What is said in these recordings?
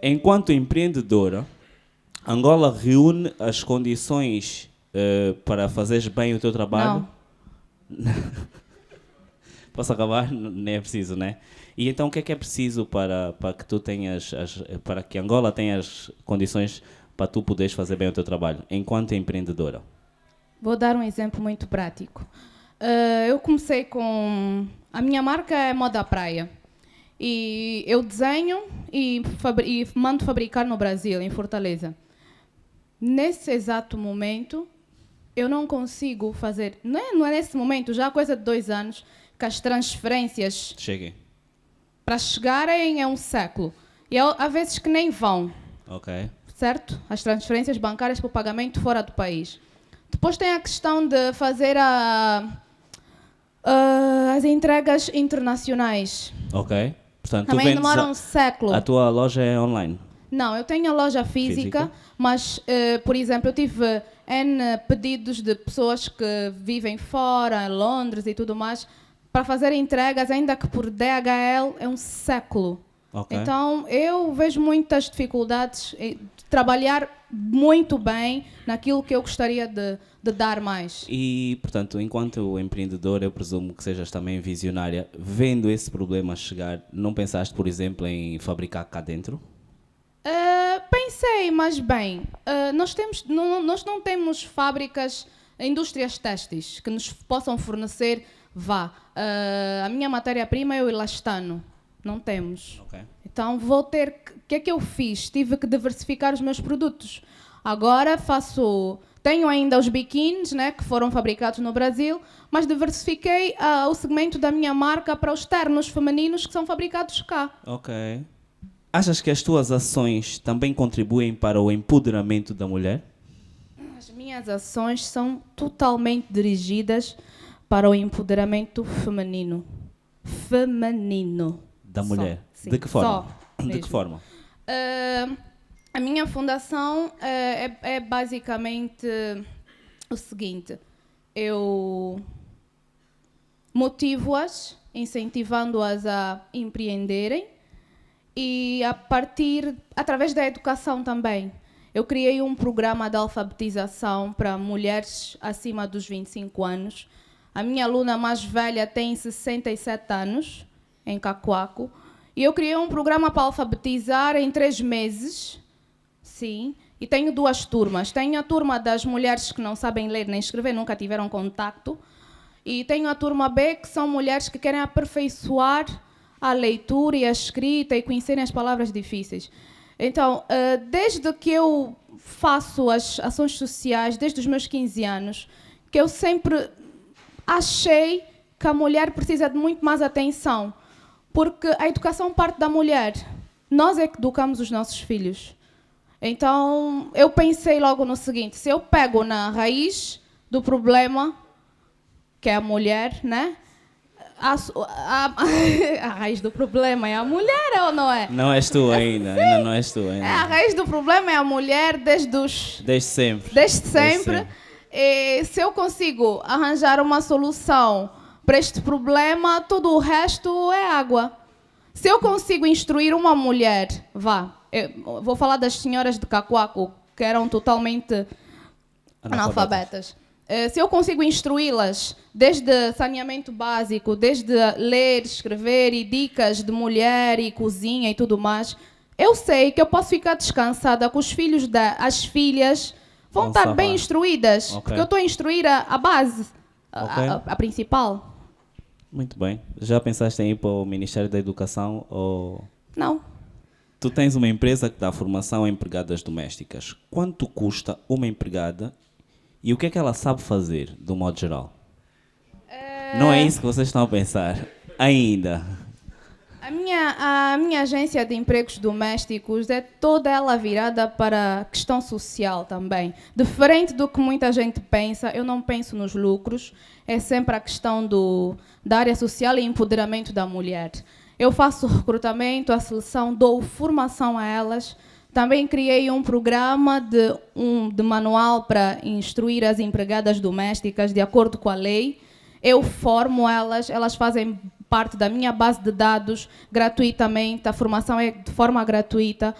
enquanto empreendedora, Angola reúne as condições para fazeres bem o teu trabalho? Não. Posso acabar? Nem é preciso, né? E então o que é preciso para que tu tenhas, para que Angola tenha as condições para tu poderes fazer bem o teu trabalho, enquanto empreendedora? Vou dar um exemplo muito prático. Eu comecei com... A minha marca é Moda Praia. E eu desenho e mando fabricar no Brasil, em Fortaleza. Nesse exato momento, eu não consigo fazer... Não é nesse momento, já há coisa de 2 anos, que as transferências... Cheguem. Para chegarem é um século. E há vezes que nem vão. Ok. Certo? As transferências bancárias para o pagamento fora do país. Depois tem a questão de fazer as entregas internacionais. Ok. Portanto, tu Também vendes demora um século. a tua loja é online? Não, eu tenho a loja física, mas, por exemplo, eu tive N pedidos de pessoas que vivem fora, em Londres e tudo mais, para fazer entregas, ainda que por DHL, é um século. Okay. Então, eu vejo muitas dificuldades de trabalhar muito bem naquilo que eu gostaria de dar mais. E, portanto, enquanto empreendedor, eu presumo que sejas também visionária. Vendo esse problema chegar, não pensaste, por exemplo, em fabricar cá dentro? Pensei, mas bem, nós não temos fábricas, indústrias têxteis que nos possam fornecer, a minha matéria-prima é o elastano. Não temos. Okay. Então vou ter... O que é que eu fiz? Tive que diversificar os meus produtos. Agora tenho ainda os biquínis, né, que foram fabricados no Brasil, mas diversifiquei o segmento da minha marca para os ternos femininos que são fabricados cá. Ok. Achas que as tuas ações também contribuem para o empoderamento da mulher? As minhas ações são totalmente dirigidas para o empoderamento feminino. Feminino. Da mulher? Sim. De que forma? Só De mesmo. que forma? A minha fundação é basicamente o seguinte. Eu motivo-as, incentivando-as a empreenderem e através da educação também. Eu criei um programa de alfabetização para mulheres acima dos 25 anos. A minha aluna mais velha tem 67 anos, em Cacoaco. E eu criei um programa para alfabetizar em 3 meses. Sim. E tenho 2 turmas. Tenho a turma das mulheres que não sabem ler nem escrever, nunca tiveram contacto. E tenho a turma B, que são mulheres que querem aperfeiçoar a leitura e a escrita e conhecerem as palavras difíceis. Então, desde que eu faço as ações sociais, desde os meus 15 anos, que eu sempre achei que a mulher precisa de muito mais atenção, porque a educação parte da mulher. Nós é que educamos os nossos filhos. Então, eu pensei logo no seguinte, se eu pego na raiz do problema, que é a mulher, né? A raiz do problema é a mulher, ou não é? Não és tu ainda, ainda não és tu ainda. A raiz do problema é a mulher Desde sempre. Desde sempre. E se eu consigo arranjar uma solução para este problema, todo o resto é água. Se eu consigo instruir uma mulher, eu vou falar das senhoras de Cacoaco, que eram totalmente analfabetas. Se eu consigo instruí-las desde saneamento básico, desde ler, escrever e dicas de mulher e cozinha e tudo mais, eu sei que eu posso ficar descansada com os filhos, as filhas vão estar bem instruídas, porque eu estou a instruir a base, a principal. Muito bem. Já pensaste em ir para o Ministério da Educação ou... Não. Tu tens uma empresa que dá formação a empregadas domésticas. Quanto custa uma empregada e o que é que ela sabe fazer, do modo geral? Não é isso que vocês estão a pensar ainda. A minha agência de empregos domésticos é toda ela virada para a questão social também. Diferente do que muita gente pensa, eu não penso nos lucros, é sempre a questão da área social e empoderamento da mulher. Eu faço recrutamento, a seleção, dou formação a elas. Também criei um programa de manual para instruir as empregadas domésticas de acordo com a lei. Eu formo elas fazem parte da minha base de dados gratuitamente, a formação é de forma gratuita.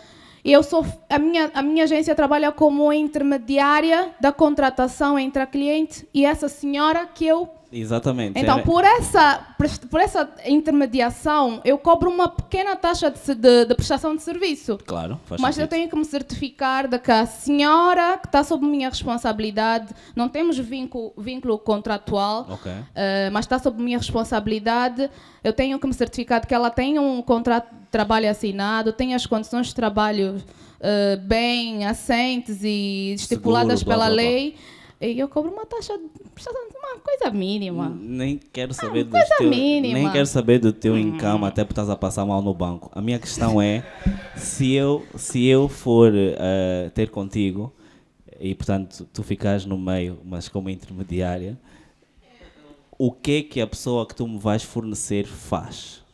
E a minha agência trabalha como intermediária da contratação entre a cliente e essa senhora que eu... Exatamente. Então, por essa intermediação, eu cobro uma pequena taxa de prestação de serviço. Claro, faz Mas sentido. eu tenho que me certificar de que a senhora que está sob minha responsabilidade, não temos vínculo contratual, mas está sob minha responsabilidade, eu tenho que me certificar de que ela tem um contrato de trabalho assinado, tem as condições de trabalho bem assentes e estipuladas Seguro, blá, pela blá, blá. lei. E eu cobro uma taxa de prestação, uma coisa mínima. Nem quero saber mínima. nem quero saber do teu income, até porque estás a passar mal no banco. A minha questão é, se eu for ter contigo e portanto tu ficares no meio, mas como intermediária, o que a pessoa que tu me vais fornecer faz?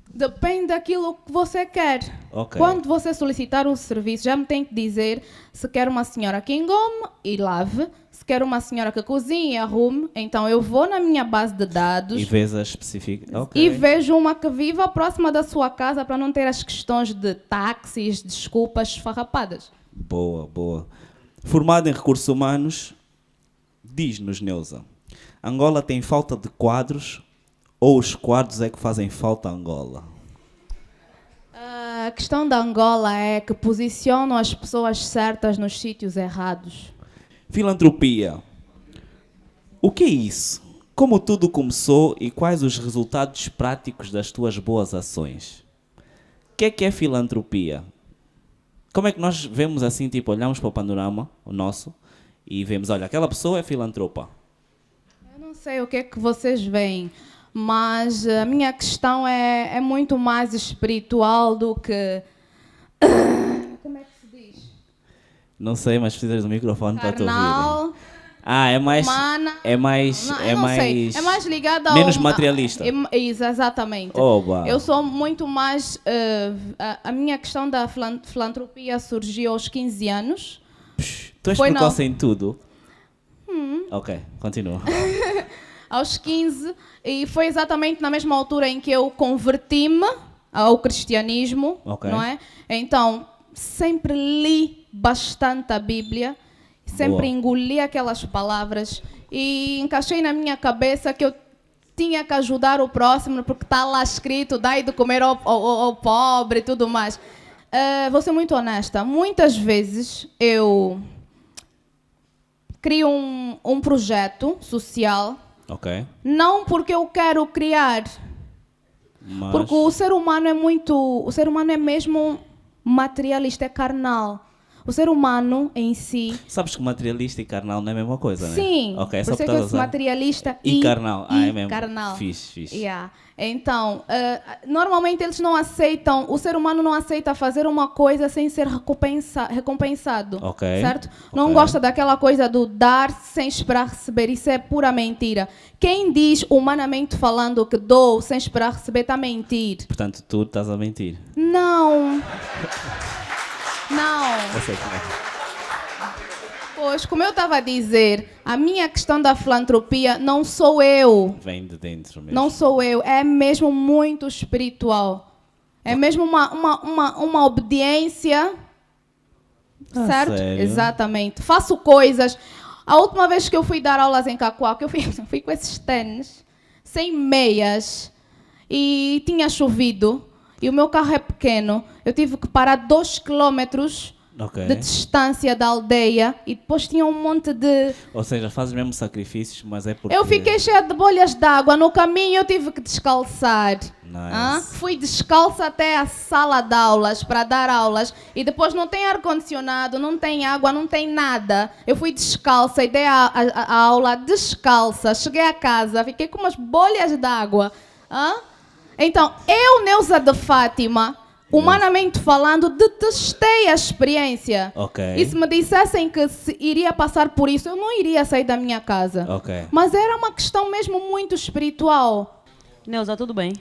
Depende daquilo que você quer. Ok. Quando você solicitar um serviço, já me tem que dizer se quer uma senhora que engome e lave, se quer uma senhora que cozinhe e arrume. Então eu vou na minha base de dados E vês a específica. Ok. e vejo uma que viva próxima da sua casa para não ter as questões de táxis, desculpas farrapadas. Boa, boa. Formada em recursos humanos, diz-nos, Neuza, Angola tem falta de quadros ou os quadros é que fazem falta a Angola? A questão da Angola é que posicionam as pessoas certas nos sítios errados. Filantropia. O que é isso? Como tudo começou e quais os resultados práticos das tuas boas ações? O que é filantropia? Como é que nós vemos assim, tipo, olhamos para o panorama, o nosso, e vemos, olha, aquela pessoa é filantropa. Eu não sei o que é que vocês veem, mas a minha questão é muito mais espiritual do que... Como é que se diz? Não sei, mas precisas do microfone para te ouvir. Carnal, Ah, é mais... humana... É mais... Não, é eu não mais... sei. É mais ligada ao... Menos materialista. Exatamente. Oba. Eu sou muito mais... a minha questão da filantropia surgiu aos 15 anos. Tu és Foi precoce em tudo? Ok, continua. Aos 15, e foi exatamente na mesma altura em que eu converti-me ao cristianismo, Ok. não é? Então, sempre li bastante a Bíblia, sempre Boa. engoli aquelas palavras e encaixei na minha cabeça que eu tinha que ajudar o próximo, porque está lá escrito, dai de comer ao pobre e tudo mais. Vou ser muito honesta, muitas vezes eu crio um projeto social, Ok. não porque eu quero criar, Mas... porque o ser humano é mesmo materialista, é carnal. O ser humano em si... Sabes que materialista e carnal não é a mesma coisa, né? Sim, Ok, por isso é que eu disse materialista e carnal. Ah, e é mesmo. carnal. Fixe. Yeah. Então, normalmente eles não aceitam, o ser humano não aceita fazer uma coisa sem ser recompensado, Ok, certo? Não ok. gosta daquela coisa do dar sem esperar receber, isso é pura mentira. Quem diz, humanamente falando, que dou sem esperar receber, está a mentir. Portanto, tu estás a mentir. Não. Não. Eu sei que é. Pois, como eu estava a dizer, a minha questão da filantropia não sou eu. Vem de dentro mesmo. Não sou eu, é mesmo muito espiritual. É mesmo uma obediência, certo? Sério? Exatamente. Faço coisas. A última vez que eu fui dar aulas em Cacoal, eu fui com esses tênis, sem meias, e tinha chovido, e o meu carro é pequeno, eu tive que parar 2 quilómetros Ok. de distância da aldeia, e depois tinha um monte de... Ou seja, fazes mesmo sacrifícios, mas é porque... Eu fiquei cheia de bolhas d'água. No caminho eu tive que descalçar. Nice. Fui descalça até a sala de aulas para dar aulas. E depois não tem ar-condicionado, não tem água, não tem nada. Eu fui descalça e dei a aula descalça. Cheguei a casa, fiquei com umas bolhas d'água. Então, eu, Neuza de Fátima, humanamente falando, detestei a experiência. Ok. E se me dissessem que iria passar por isso, eu não iria sair da minha casa. Ok. Mas era uma questão mesmo muito espiritual. Neuza, tudo bem?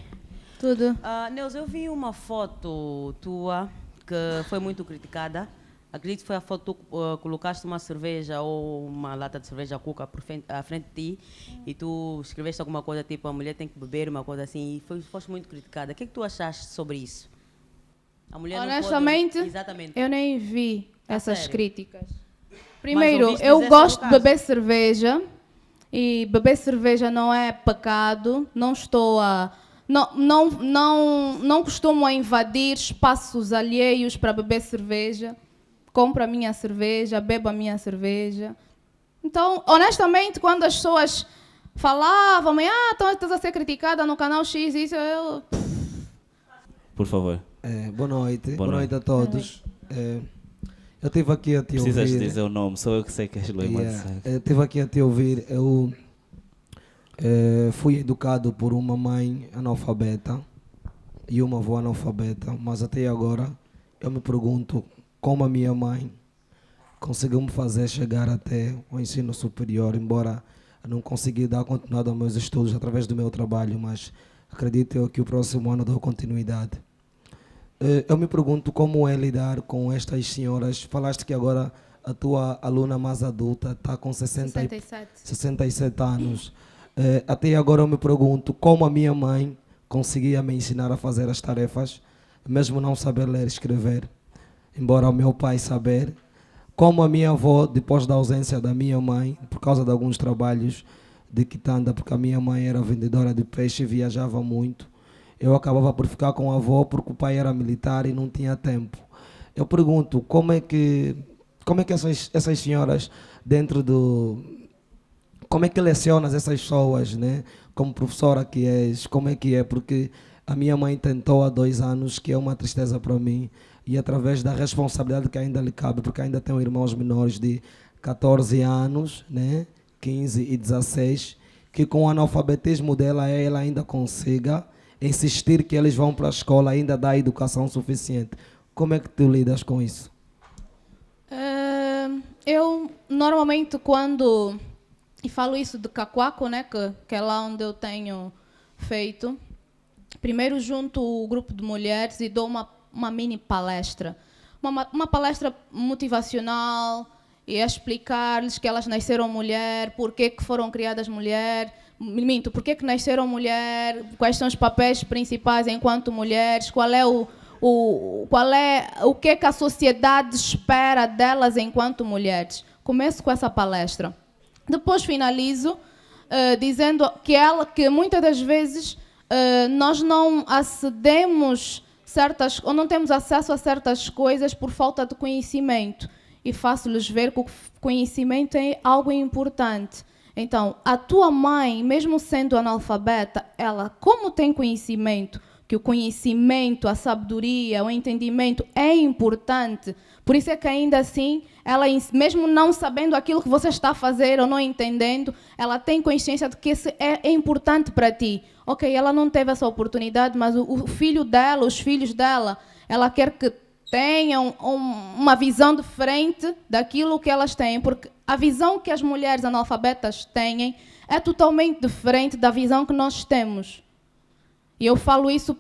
Tudo. Neuza, eu vi uma foto tua que foi muito criticada. Acredito que foi a foto que tu colocaste uma cerveja ou uma lata de cerveja Cuca à frente de ti e tu escreveste alguma coisa tipo a mulher tem que beber, uma coisa assim, e foste muito criticada. O que é que tu achaste sobre isso? A mulher não Honestamente, pode... Exatamente. eu nem vi essas sério? críticas. Primeiro, ouviste eu dizer gosto sobre de o caso? beber cerveja e beber cerveja não é pecado. Não estou a... Não costumo a invadir espaços alheios para beber cerveja. Compro a minha cerveja, bebo a minha cerveja. Então, honestamente, quando as pessoas falavam, então estás a ser criticada no canal X, isso eu... Por favor. Boa noite. Boa Boa noite a todos. Eu estive aqui a te Precisas ouvir. dizer o nome, sou eu que sei que és Luís Matos. Eu estive aqui a te ouvir. Eu fui educado por uma mãe analfabeta e uma avó analfabeta, mas até agora eu me pergunto como a minha mãe conseguiu me fazer chegar até o ensino superior, embora eu não consegui dar continuidade aos meus estudos através do meu trabalho, mas acredito eu que o próximo ano dou continuidade. Eu me pergunto como é lidar com estas senhoras. Falaste que agora a tua aluna mais adulta está com 67 anos. Até agora eu me pergunto como a minha mãe conseguia me ensinar a fazer as tarefas, mesmo não saber ler e escrever, embora o meu pai saber. Como a minha avó, depois da ausência da minha mãe, por causa de alguns trabalhos de quitanda, porque a minha mãe era vendedora de peixe e viajava muito, eu acabava por ficar com a avó porque o pai era militar e não tinha tempo. Eu pergunto, como é que essas senhoras dentro do... Como é que lecionas essas pessoas, né? Como professora que és, como é que é? Porque a minha mãe tentou há 2 anos, que é uma tristeza para mim, e através da responsabilidade que ainda lhe cabe, porque ainda tenho irmãos menores de 14 anos, né? 15 e 16, que com o analfabetismo dela, ela ainda consiga insistir que eles vão para a escola, ainda dá educação suficiente. Como é que tu lidas com isso? Eu, normalmente, quando... E falo isso de Cacoaco, né, que é lá onde eu tenho feito. Primeiro junto o grupo de mulheres e dou uma mini palestra. Uma palestra motivacional e a explicar-lhes que elas nasceram mulher, por que foram criadas mulher, por que nasceram mulher, quais são os papéis principais enquanto mulheres, qual é o que a sociedade espera delas enquanto mulheres. Começo com essa palestra. Depois finalizo dizendo que muitas das vezes nós não acedemos ou não temos acesso a certas coisas por falta de conhecimento. E faço-lhes ver que o conhecimento é algo importante. Então, a tua mãe, mesmo sendo analfabeta, ela, como tem conhecimento, que o conhecimento, a sabedoria, o entendimento é importante, por isso é que ainda assim, ela, mesmo não sabendo aquilo que você está a fazer ou não entendendo, ela tem consciência de que isso é importante para ti. Ok, ela não teve essa oportunidade, mas o filho dela, os filhos dela, ela quer que tenham uma visão diferente daquilo que elas têm, porque a visão que as mulheres analfabetas têm é totalmente diferente da visão que nós temos. E eu falo isso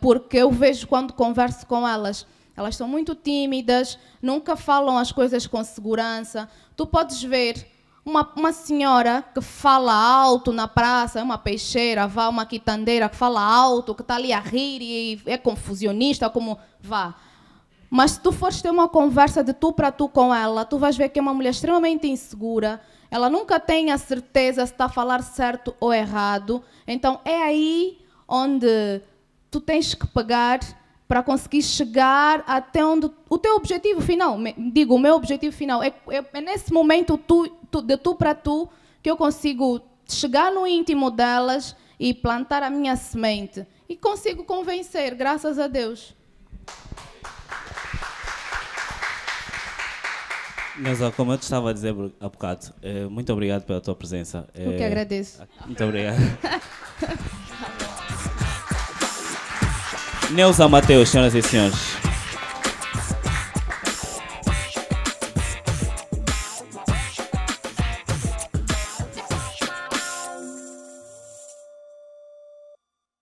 porque eu vejo quando converso com elas. Elas são muito tímidas, nunca falam as coisas com segurança. Tu podes ver uma senhora que fala alto na praça, uma peixeira, uma quitandeira que fala alto, que está ali a rir e é confusionista, como vá. Mas se tu fores ter uma conversa de tu para tu com ela, tu vais ver que é uma mulher extremamente insegura. Ela nunca tem a certeza se está a falar certo ou errado. Então é aí onde tu tens que pegar para conseguir chegar até onde o teu objetivo final, o meu objetivo final, é nesse momento de tu para tu que eu consigo chegar no íntimo delas e plantar a minha semente. E consigo convencer, graças a Deus. Neuza, como eu te estava a dizer há bocado, muito obrigado pela tua presença. Eu que agradeço. Muito obrigado. Neuza Mateus, senhoras e senhores.